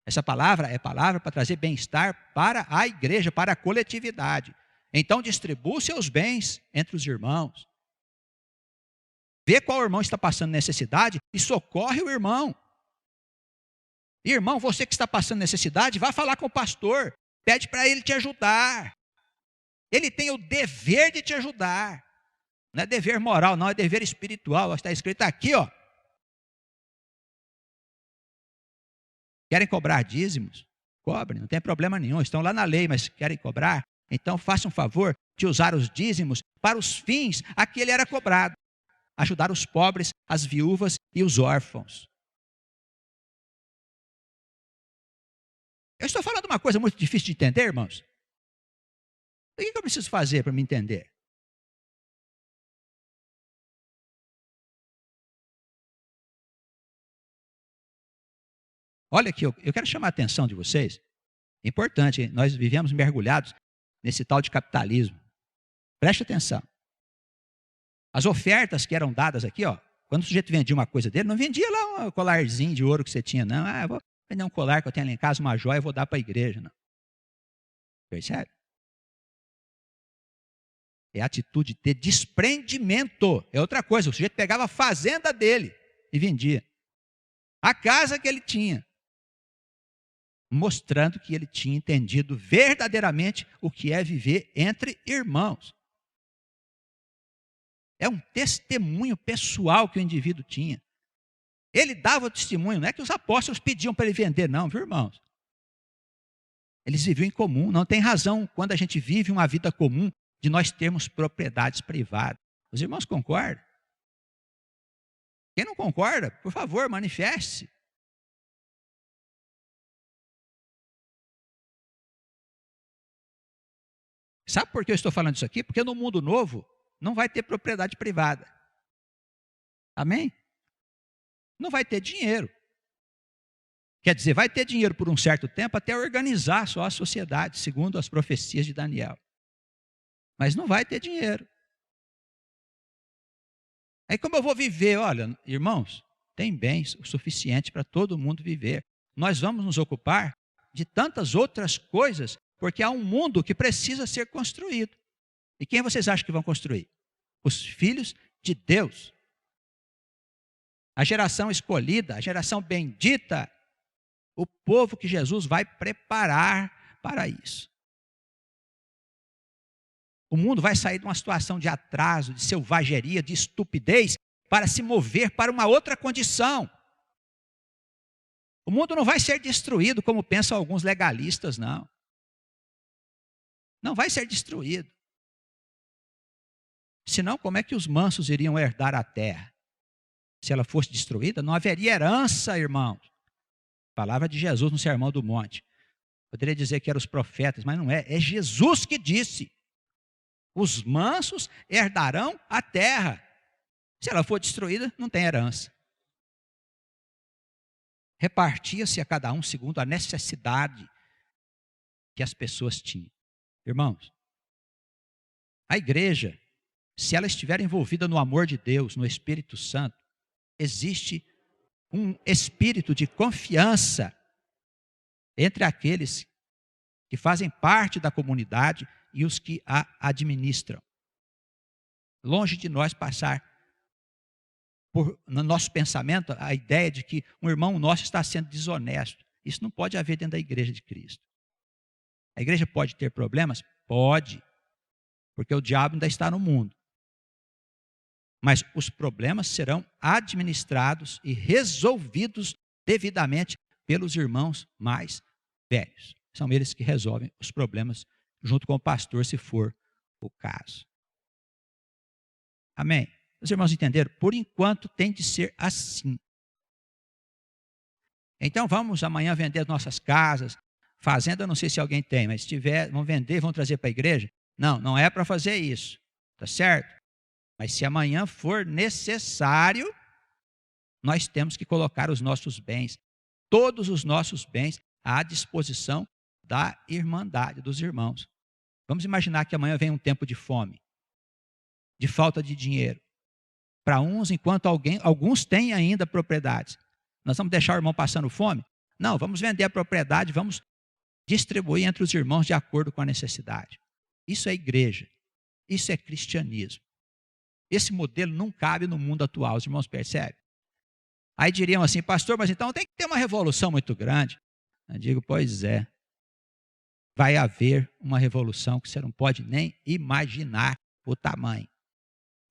Essa palavra é palavra para trazer bem-estar para a igreja, para a coletividade. Então distribua os seus bens entre os irmãos. Vê qual irmão está passando necessidade e socorre o irmão. Irmão, você que está passando necessidade, vá falar com o pastor. Pede para ele te ajudar. Ele tem o dever de te ajudar. Não é dever moral, não, é dever espiritual. Está escrito aqui, ó. Querem cobrar dízimos? Cobrem, não tem problema nenhum. Estão lá na lei, mas querem cobrar? Então façam um favor de usar os dízimos para os fins a que ele era cobrado. Ajudar os pobres, as viúvas e os órfãos. Eu estou falando uma coisa muito difícil de entender, irmãos. O que eu preciso fazer para me entender? Olha aqui, eu quero chamar a atenção de vocês. É importante, hein? Nós vivemos mergulhados nesse tal de capitalismo. Preste atenção. As ofertas que eram dadas aqui, ó, quando o sujeito vendia uma coisa dele, não vendia lá um colarzinho de ouro que você tinha, não. Eu vou vender um colar que eu tenho lá em casa, uma joia, e vou dar para a igreja, não. Percebe? É a atitude de desprendimento. É outra coisa, o sujeito pegava a fazenda dele e vendia. A casa que ele tinha. Mostrando que ele tinha entendido verdadeiramente o que é viver entre irmãos. É um testemunho pessoal que o indivíduo tinha. Ele dava o testemunho, não é que os apóstolos pediam para ele vender, não, viu, irmãos? Eles viviam em comum, não tem razão quando a gente vive uma vida comum de nós termos propriedades privadas. Os irmãos concordam? Quem não concorda, por favor, manifeste. Sabe por que eu estou falando isso aqui? Porque no mundo novo não vai ter propriedade privada. Amém? Não vai ter dinheiro. Quer dizer, vai ter dinheiro por um certo tempo até organizar só a sociedade, segundo as profecias de Daniel. Mas não vai ter dinheiro. Aí como eu vou viver? Olha, irmãos, tem bens o suficiente para todo mundo viver. Nós vamos nos ocupar de tantas outras coisas, porque há um mundo que precisa ser construído. E quem vocês acham que vão construir? Os filhos de Deus. A geração escolhida, a geração bendita, o povo que Jesus vai preparar para isso. O mundo vai sair de uma situação de atraso, de selvageria, de estupidez, para se mover para uma outra condição. O mundo não vai ser destruído, como pensam alguns legalistas, não. Não vai ser destruído. Senão, como é que os mansos iriam herdar a terra? Se ela fosse destruída, não haveria herança, irmãos. Palavra de Jesus no Sermão do Monte. Poderia dizer que eram os profetas, mas não é. É Jesus que disse. Os mansos herdarão a terra. Se ela for destruída, não tem herança. Repartia-se a cada um segundo a necessidade que as pessoas tinham. Irmãos, a igreja, se ela estiver envolvida no amor de Deus, no Espírito Santo, existe um espírito de confiança entre aqueles que fazem parte da comunidade e os que a administram. Longe de nós passar no nosso pensamento a ideia de que um irmão nosso está sendo desonesto. Isso não pode haver dentro da igreja de Cristo. A igreja pode ter problemas? Pode, porque o diabo ainda está no mundo. Mas os problemas serão administrados e resolvidos devidamente pelos irmãos mais velhos. São eles que resolvem os problemas junto com o pastor, se for o caso. Amém? Os irmãos entenderam? Por enquanto tem de ser assim. Então vamos amanhã vender nossas casas, fazenda, eu não sei se alguém tem, mas se tiver, vão vender, vão trazer para a igreja? Não, não é para fazer isso, tá certo? Mas se amanhã for necessário, nós temos que colocar os nossos bens, todos os nossos bens, à disposição da irmandade, dos irmãos. Vamos imaginar que amanhã vem um tempo de fome, de falta de dinheiro. Para uns, enquanto alguns têm ainda propriedades. Nós vamos deixar o irmão passando fome? Não, vamos vender a propriedade, vamos distribuir entre os irmãos de acordo com a necessidade. Isso é igreja, isso é cristianismo. Esse modelo não cabe no mundo atual, os irmãos percebem? Aí diriam assim, pastor, mas então tem que ter uma revolução muito grande. Eu digo, pois é. Vai haver uma revolução que você não pode nem imaginar o tamanho.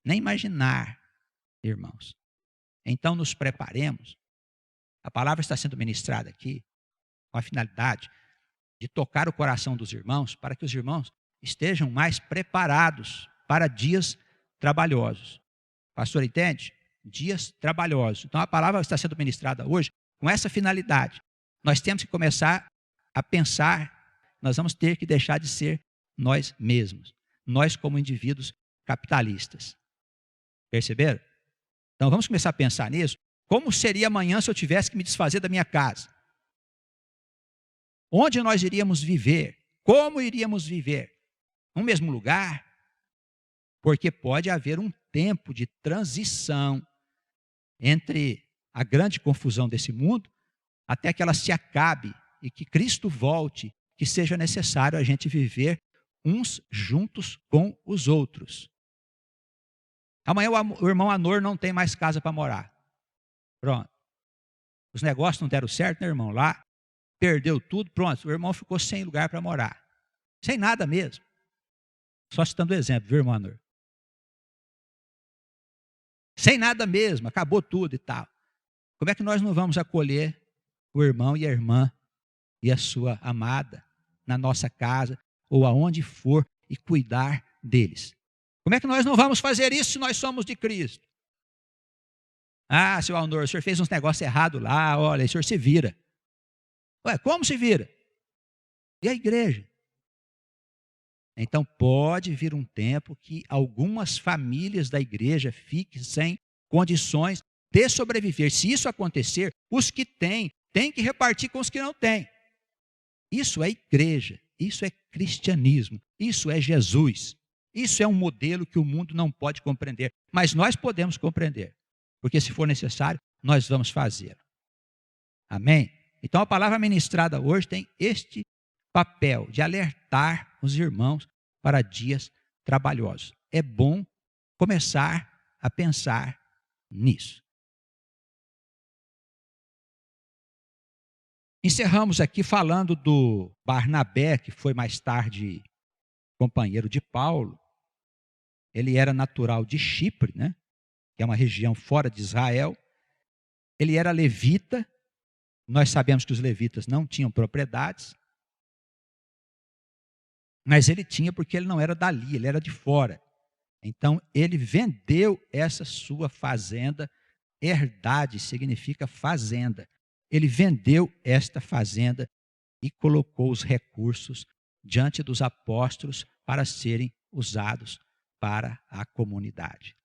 Nem imaginar, irmãos. Então nos preparemos. A palavra está sendo ministrada aqui com a finalidade de tocar o coração dos irmãos para que os irmãos estejam mais preparados para dias trabalhosos. Pastor, entende? Dias trabalhosos. Então a palavra está sendo ministrada hoje com essa finalidade. Nós temos que começar a pensar, nós vamos ter que deixar de ser nós mesmos. Nós como indivíduos capitalistas. Perceberam? Então vamos começar a pensar nisso. Como seria amanhã se eu tivesse que me desfazer da minha casa? Onde nós iríamos viver? Como iríamos viver? No mesmo lugar? Porque pode haver um tempo de transição entre a grande confusão desse mundo até que ela se acabe e que Cristo volte, que seja necessário a gente viver uns juntos com os outros. Amanhã o irmão Anor não tem mais casa para morar. Pronto. Os negócios não deram certo, né, irmão? Lá, perdeu tudo, pronto. O irmão ficou sem lugar para morar. Sem nada mesmo. Só citando exemplo, viu, irmão Anor? Sem nada mesmo, acabou tudo e tal. Como é que nós não vamos acolher o irmão e a irmã e a sua amada na nossa casa ou aonde for e cuidar deles? Como é que nós não vamos fazer isso se nós somos de Cristo? Ah, seu Alnor, o senhor fez uns negócios errados lá, olha, o senhor se vira. Ué, como se vira? E a igreja? Então pode vir um tempo que algumas famílias da igreja fiquem sem condições de sobreviver. Se isso acontecer, os que têm que repartir com os que não têm. Isso é igreja, isso é cristianismo, isso é Jesus. Isso é um modelo que o mundo não pode compreender, mas nós podemos compreender, porque se for necessário, nós vamos fazer. Amém? Então a palavra ministrada hoje tem este papel de alertar os irmãos para dias trabalhosos. É bom começar a pensar nisso. Encerramos aqui falando do Barnabé, que foi mais tarde companheiro de Paulo. Ele era natural de Chipre, né? Que é uma região fora de Israel. Ele era levita. Nós sabemos que os levitas não tinham propriedades. Mas ele tinha porque ele não era dali, ele era de fora. Então ele vendeu essa sua fazenda. Herdade significa fazenda. Ele vendeu esta fazenda e colocou os recursos diante dos apóstolos para serem usados para a comunidade.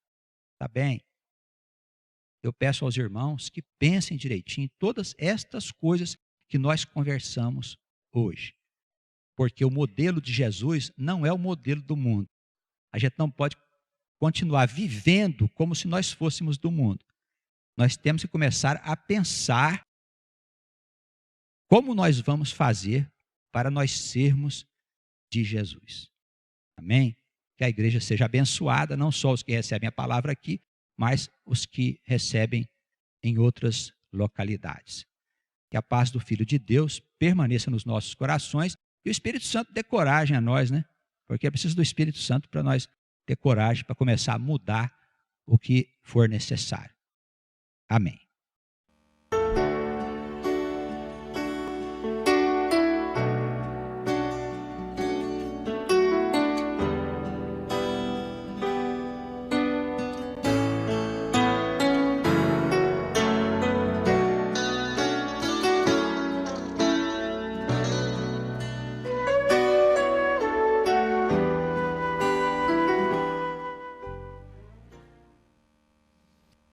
Tá bem? Eu peço aos irmãos que pensem direitinho em todas estas coisas que nós conversamos hoje. Porque o modelo de Jesus não é o modelo do mundo. A gente não pode continuar vivendo como se nós fôssemos do mundo. Nós temos que começar a pensar como nós vamos fazer para nós sermos de Jesus. Amém? que a igreja seja abençoada, não só os que recebem a palavra aqui, mas os que recebem em outras localidades. Que a paz do Filho de Deus permaneça nos nossos corações e o Espírito Santo dê coragem a nós, né? Porque é preciso do Espírito Santo para nós ter coragem para começar a mudar o que for necessário. Amém.